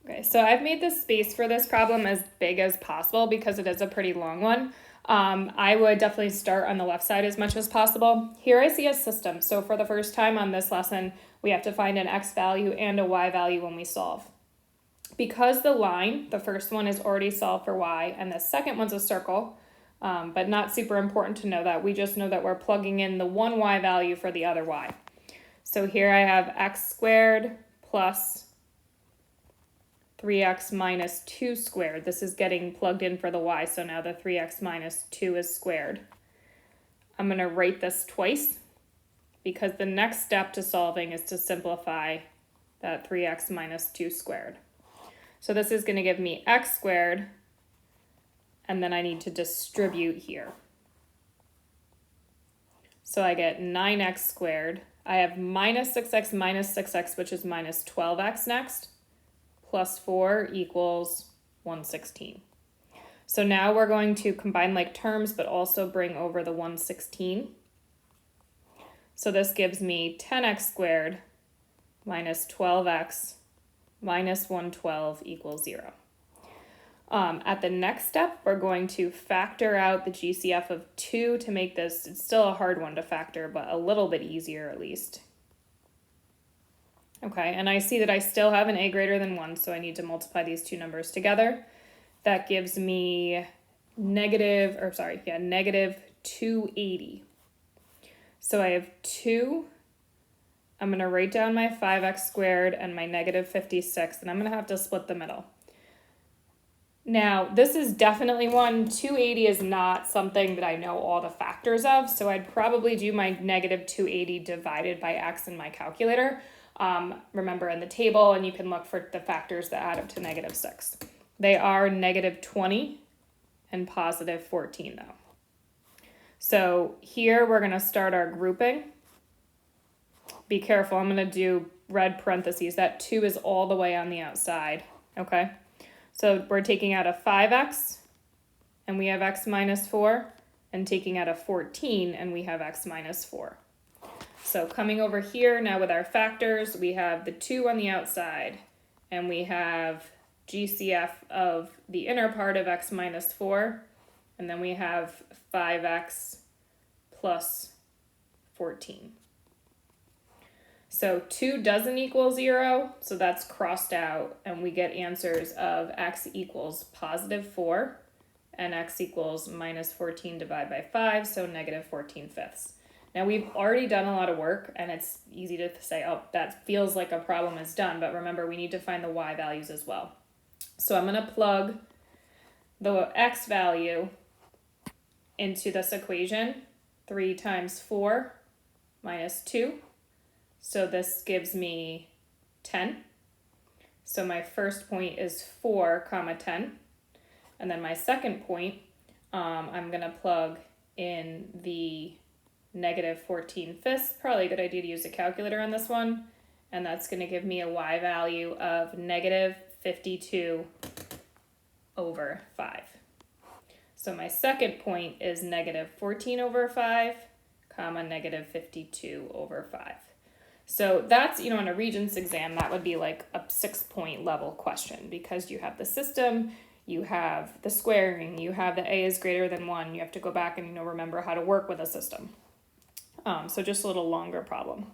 Okay, so I've made the space for this problem as big as possible because it is a pretty long one. I would definitely start on the left side as much as possible. Here I see a system. So for the first time on this lesson, we have to find an x value and a y value when we solve. Because the line, the first one is already solved for y, and the second one's a circle, but not super important to know that. We just know that we're plugging in the one y value for the other y. So here I have x squared plus 3x minus 2 squared. This is getting plugged in for the y, so now the 3x minus 2 is squared. I'm going to write this twice because the next step to solving is to simplify that 3x minus 2 squared. So this is going to give me x squared, and then I need to distribute here. So I get 9x squared. I have minus 6x, which is minus 12x next, plus 4 equals 116. So now we're going to combine like terms, but also bring over the 116. So this gives me 10x squared minus 12x minus 112 equals 0. At the next step, we're going to factor out the GCF of 2 to make this, it's still a hard one to factor, but a little bit easier at least. Okay, and I see that I still have an a greater than 1, so I need to multiply these two numbers together. That gives me negative 280. So I have 2. I'm going to write down my 5x squared and my negative 56, and I'm going to have to split the middle. Now, this is definitely one. 280 is not something that I know all the factors of, so I'd probably do my negative 280 divided by x in my calculator. Remember in the table, and you can look for the factors that add up to negative 6. They are negative 20 and positive 14 though. So here we're going to start our grouping. Be careful, I'm going to do red parentheses. That 2 is all the way on the outside, okay? So we're taking out a 5x, and we have x minus 4, and taking out a 14, and we have x minus 4. So coming over here now with our factors, we have the 2 on the outside, and we have GCF of the inner part of x minus 4, and then we have 5x plus 14. So 2 doesn't equal 0, so that's crossed out, and we get answers of x equals positive 4, and x equals minus 14 divided by 5, so negative 14/5. Now we've already done a lot of work, and it's easy to say, oh, that feels like a problem is done, but remember we need to find the y values as well. So I'm going to plug the x value into this equation, 3 times 4 minus 2. So this gives me 10. So my first point is 4 comma 10. And then my second point, I'm going to plug in the negative 14/5. Probably a good idea to use a calculator on this one. And that's going to give me a y value of negative 52 over 5. So my second point is negative 14 over 5, comma negative 52 over 5. So that's, on a Regents exam, that would be like a 6-point level question because you have the system, you have the squaring, you have the a is greater than 1. You have to go back and remember how to work with a system. So just a little longer problem.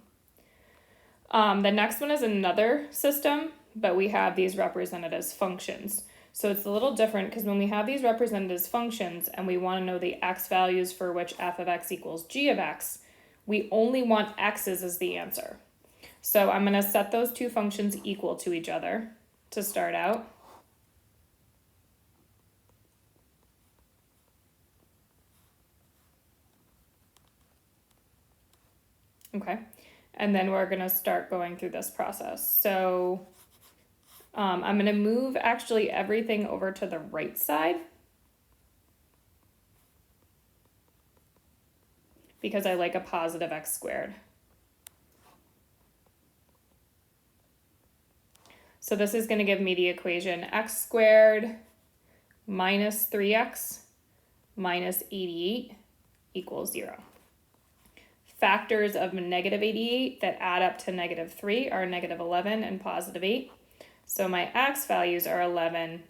The next one is another system, but we have these represented as functions. So it's a little different because when we have these represented as functions and we want to know the x values for which f of x equals g of x, we only want x's as the answer. So I'm going to set those two functions equal to each other to start out. Okay, and then we're going to start going through this process. So I'm going to move actually everything over to the right side because I like a positive x squared. So this is going to give me the equation x squared minus 3x minus 88 equals 0. Factors of negative 88 that add up to negative 3 are negative 11 and positive 8. So my x values are 11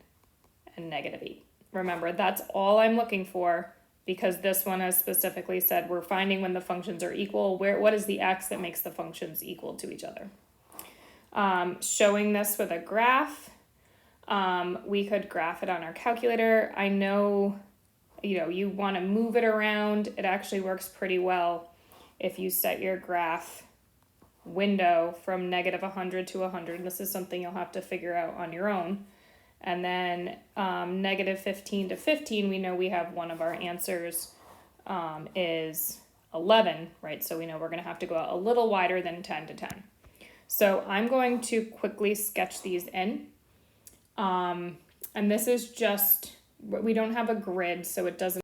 and negative 8. Remember, that's all I'm looking for because this one has specifically said we're finding when the functions are equal. What is the x that makes the functions equal to each other? Showing this with a graph, we could graph it on our calculator. I know, you want to move it around. It actually works pretty well if you set your graph window from negative 100 to 100. This is something you'll have to figure out on your own. And then negative 15 to 15, we know we have one of our answers is 11, right? So we know we're going to have to go out a little wider than 10 to 10. So I'm going to quickly sketch these in. And this is just, we don't have a grid, so it doesn't